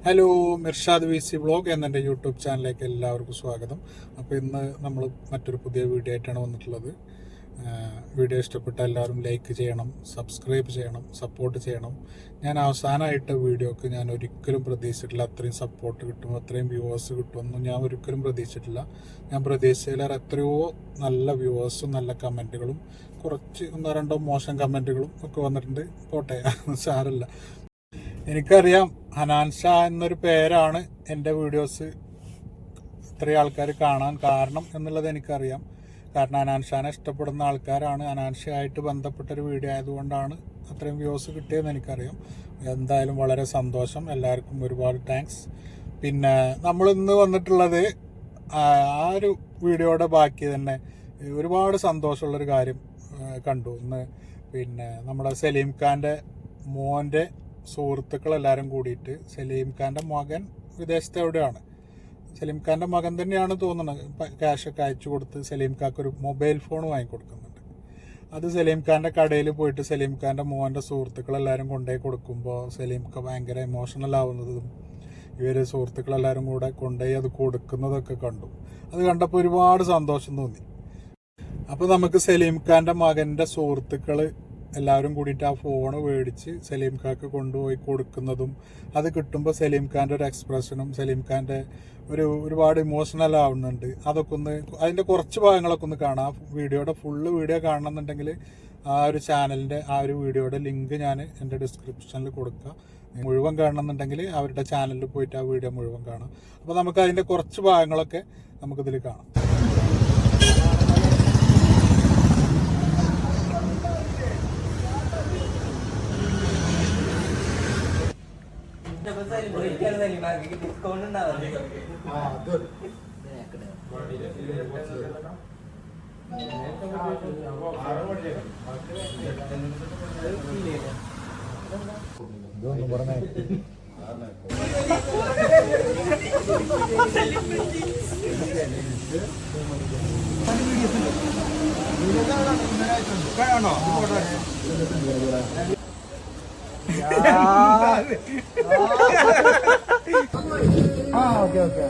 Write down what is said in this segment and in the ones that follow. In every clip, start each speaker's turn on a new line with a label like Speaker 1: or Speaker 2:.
Speaker 1: Hello, Mirshad V C vlog എന്നെ YouTube ചാനലിലേക്ക് എല്ലാവർക്കും സ്വാഗതം. അപ്പോൾ ഇന്ന് നമ്മൾ മറ്റൊരു പുതിയ വീഡിയോ ആയിട്ടാണ് വന്നിട്ടുള്ളത്. വീഡിയോ ഇഷ്ടപ്പെട്ട എല്ലാവരും ലൈക്ക് ചെയ്യണം, സബ്സ്ക്രൈബ് ചെയ്യണം, സപ്പോർട്ട് ചെയ്യണം. ഞാൻ അവസാനമായിട്ട് വീഡിയോക്ക് ഞാൻ ഒരിക്കലും പ്രതീക്ഷിച്ചിട്ടില്ല അത്രയും സപ്പോർട്ട് കിട്ടും, അത്രയും വ്യൂവേഴ്സ് കിട്ടുമെന്നും ഞാൻ ഒരിക്കലും പ്രതീക്ഷിച്ചിട്ടില്ല. ഞാൻ പ്രതീക്ഷിച്ചതിലേറെ എത്രയോ നല്ല വ്യൂവേഴ്സും നല്ല കമൻറ്റുകളും കുറച്ച് ഒന്നോ രണ്ടോ മോശം കമൻറ്റുകളും ഒക്കെ വന്നിട്ടുണ്ട്. പോട്ടെ, സാരമില്ല. എനിക്കറിയാം ഹനാൻ ഷാ എന്നൊരു പേരാണ് എൻ്റെ വീഡിയോസ് ഇത്രയും ആൾക്കാർ കാണാൻ കാരണം എന്നുള്ളത് എനിക്കറിയാം. കാരണം ഹനാൻ ഷാനെ ഇഷ്ടപ്പെടുന്ന ആൾക്കാരാണ്. ഹനാൻ ഷാ ആയിട്ട് ബന്ധപ്പെട്ടൊരു വീഡിയോ ആയതുകൊണ്ടാണ് അത്രയും വ്യൂസ് കിട്ടിയതെന്ന് എനിക്കറിയാം. എന്തായാലും വളരെ സന്തോഷം, എല്ലാവർക്കും ഒരുപാട് താങ്ക്സ്. പിന്നെ നമ്മളിന്ന് വന്നിട്ടുള്ളത് ആ ഒരു വീഡിയോയുടെ ബാക്കി തന്നെ ഒരുപാട് സന്തോഷമുള്ളൊരു കാര്യം കണ്ടു ഇന്ന്. പിന്നെ നമ്മുടെ സലീം ഖാൻ്റെ മോൻ്റെ സുഹൃത്തുക്കളെല്ലാവരും കൂടിയിട്ട്, സലീം ഖാൻ്റെ മകൻ വിദേശത്ത് എവിടെയാണ്, സലീം ഖാൻ്റെ മകൻ തന്നെയാണ് തോന്നുന്നത്, ക്യാഷൊക്കെ അയച്ചു കൊടുത്ത് സലീം ഖാക്ക് ഒരു മൊബൈൽ ഫോൺ വാങ്ങിക്കൊടുക്കുന്നുണ്ട്. അത് സലീം ഖാൻ്റെ കടയിൽ പോയിട്ട് സലീം ഖാൻ്റെ മോൻ്റെ സുഹൃത്തുക്കളെല്ലാവരും കൊണ്ടുപോയി കൊടുക്കുമ്പോൾ സലീം ഖാൻ ഭയങ്കര ഇമോഷണൽ ആവുന്നതും ഇവർ സുഹൃത്തുക്കളെല്ലാവരും കൂടെ കൊണ്ടുപോയി അത് കൊടുക്കുന്നതൊക്കെ കണ്ടു. അത് കണ്ടപ്പോൾ ഒരുപാട് സന്തോഷം തോന്നി. അപ്പോൾ നമുക്ക് സലീം ഖാൻ്റെ മകൻ്റെ സുഹൃത്തുക്കൾ എല്ലാവരും കൂടിയിട്ട് ആ ഫോണ് മേടിച്ച് സലീം ഖാക്ക് കൊണ്ടുപോയി കൊടുക്കുന്നതും അത് കിട്ടുമ്പോൾ സലീം ഖാൻ്റെ ഒരു എക്സ്പ്രഷനും സലീം ഖാൻ്റെ ഒരുപാട് ഇമോഷണൽ ആവുന്നുണ്ട്. അതൊക്കെ ഒന്ന് അതിൻ്റെ കുറച്ച് ഭാഗങ്ങളൊക്കെ ഒന്ന് കാണാം. വീഡിയോയുടെ ഫുള്ള് വീഡിയോ കാണണമെന്നുണ്ടെങ്കിൽ ആ ഒരു ചാനലിൻ്റെ ആ ഒരു വീഡിയോയുടെ ലിങ്ക് ഞാൻ എൻ്റെ ഡിസ്ക്രിപ്ഷനിൽ കൊടുക്കാം. മുഴുവൻ കാണണമെന്നുണ്ടെങ്കിൽ അവരുടെ ചാനലിൽ പോയിട്ട് ആ വീഡിയോ മുഴുവൻ കാണാം. അപ്പോൾ നമുക്ക് അതിൻ്റെ കുറച്ച് ഭാഗങ്ങളൊക്കെ നമുക്കിതിൽ കാണാം.
Speaker 2: ഡിസ്കൗണ്ട് ഉണ്ടാവില്ല.
Speaker 1: ഇതൊന്നും പറഞ്ഞേ ഓക്കെ ഓക്കെ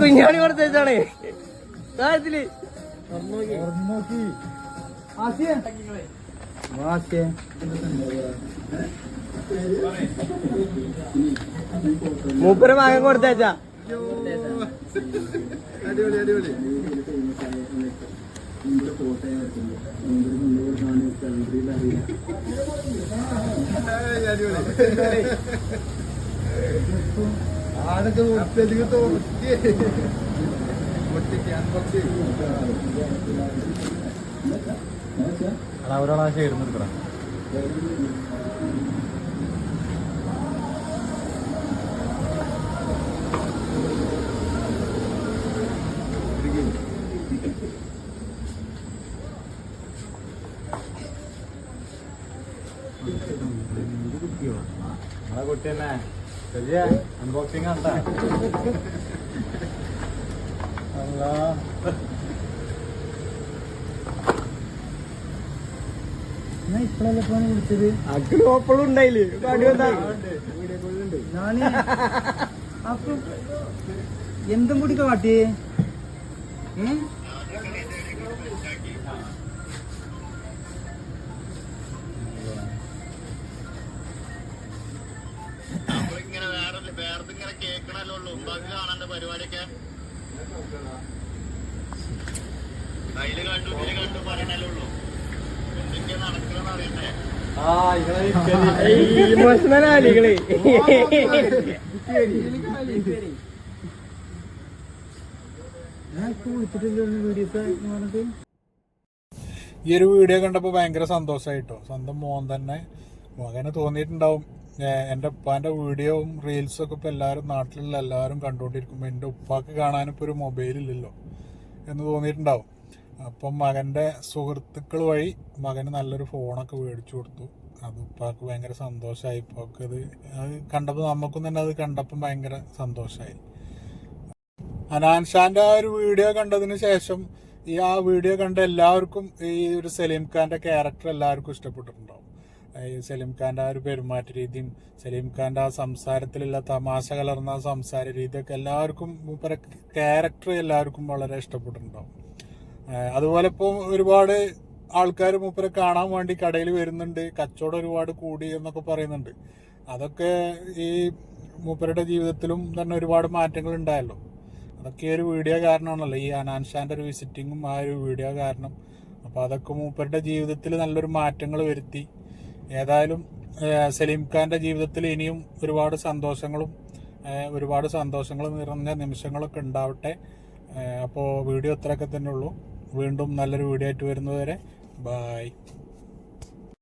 Speaker 2: കുഞ്ഞാണി കൊടുത്തേച്ചാണ് കാര്യത്തില് മൂപ്പര് മകൻ കൊടുത്തേച്ചാ.
Speaker 1: അടിപൊളി അടിപൊളി. ആടൊക്കെ ഒരാളാശ ഇരുന്നിരിക്കണം. നമ്മളെ കുട്ടി തന്നെ ശരിയാ, അൺബോക്സിങ് ആണ്ടാ.
Speaker 2: ഇപ്പഴല്ലേ ഫോൺ വിളിച്ചത്? അപ്പോഴും ഉണ്ടായില്ലേ ഞാന് അപ്പൊ എന്തും കൂടി കാട്ടിയേ.
Speaker 3: വേറെ കേൾക്കണല്ലോ ഉള്ളൂ, ബാക്കി കാണാൻ്റെ പരിപാടിയൊക്കെ അതില് കണ്ടു ഇതില് കണ്ടു പറയണല്ലേ ഉള്ളൂ. എന്തൊക്കെയാ നടക്കണമെന്ന് അറിയണ്ടേ?
Speaker 1: ഈ ഒരു വീഡിയോ കണ്ടപ്പോൾ ഭയങ്കര സന്തോഷമായിട്ടോ. സ്വന്തം മോൻ തന്നെ മകന് തോന്നിയിട്ടുണ്ടാവും. എൻ്റെ ഉപ്പാൻ്റെ വീഡിയോയും റീൽസൊക്കെ ഇപ്പോൾ എല്ലാവരും നാട്ടിലുള്ള എല്ലാവരും കണ്ടുകൊണ്ടിരിക്കുമ്പോൾ എൻ്റെ ഉപ്പാക്ക് കാണാനിപ്പോൾ ഒരു മൊബൈലില്ലല്ലോ എന്ന് തോന്നിയിട്ടുണ്ടാവും. അപ്പം മകൻ്റെ സുഹൃത്തുക്കൾ വഴി മകന് നല്ലൊരു ഫോണൊക്കെ മേടിച്ചു കൊടുത്തു. അത് ഉപ്പാക്ക് ഭയങ്കര സന്തോഷമായി. ഉപ്പാക്ക് അത് കണ്ടപ്പോൾ നമുക്കും തന്നെ അത് കണ്ടപ്പം ഭയങ്കര സന്തോഷമായി. ഹനാൻ ഷാൻ്റെ ആ ഒരു വീഡിയോ കണ്ടതിന് ശേഷം ഈ ആ വീഡിയോ കണ്ട എല്ലാവർക്കും ഈ ഒരു സലീം ഖാന്റെ ക്യാരക്ടർ എല്ലാവർക്കും ഇഷ്ടപ്പെട്ടിട്ടുണ്ടാവും. ഈ സലീം ഖാന്റെ ആ ഒരു പെരുമാറ്റ രീതിയും സലീം ഖാന്റെ ആ സംസാരത്തിലുള്ള തമാശ കലർന്ന സംസാര രീതിയൊക്കെ എല്ലാവർക്കും മൂപ്പര ക്യാരക്ടർ എല്ലാവർക്കും വളരെ ഇഷ്ടപ്പെട്ടിട്ടുണ്ടാവും. അതുപോലെ ഇപ്പോൾ ഒരുപാട് ആൾക്കാർ മൂപ്പരെ കാണാൻ വേണ്ടി കടയിൽ വരുന്നുണ്ട്, കച്ചവടം ഒരുപാട് കൂടി എന്നൊക്കെ പറയുന്നുണ്ട്. അതൊക്കെ ഈ മൂപ്പരുടെ ജീവിതത്തിലും തന്നെ ഒരുപാട് മാറ്റങ്ങൾ ഉണ്ടായല്ലോ. അതൊക്കെ ഒരു വീഡിയോ കാരണമാണല്ലോ, ഈ അനാൻ ഷാന്റെ ഒരു വിസിറ്റിങ്ങും ആ ഒരു വീഡിയോ കാരണം. അപ്പോൾ അതൊക്കെ മൂപ്പരുടെ ജീവിതത്തിൽ നല്ലൊരു മാറ്റങ്ങൾ വരുത്തി. ഏതായാലും സലീം ഖാന്റെ ജീവിതത്തിൽ ഇനിയും ഒരുപാട് സന്തോഷങ്ങൾ നിറഞ്ഞ നിമിഷങ്ങളൊക്കെ ഉണ്ടാവട്ടെ. അപ്പോൾ വീഡിയോ ഇത്രയൊക്കെ തന്നെ ഉള്ളൂ. വീണ്ടും നല്ലൊരു വീഡിയോ ആയിട്ട് വരുന്നതുവരെ ബായ്.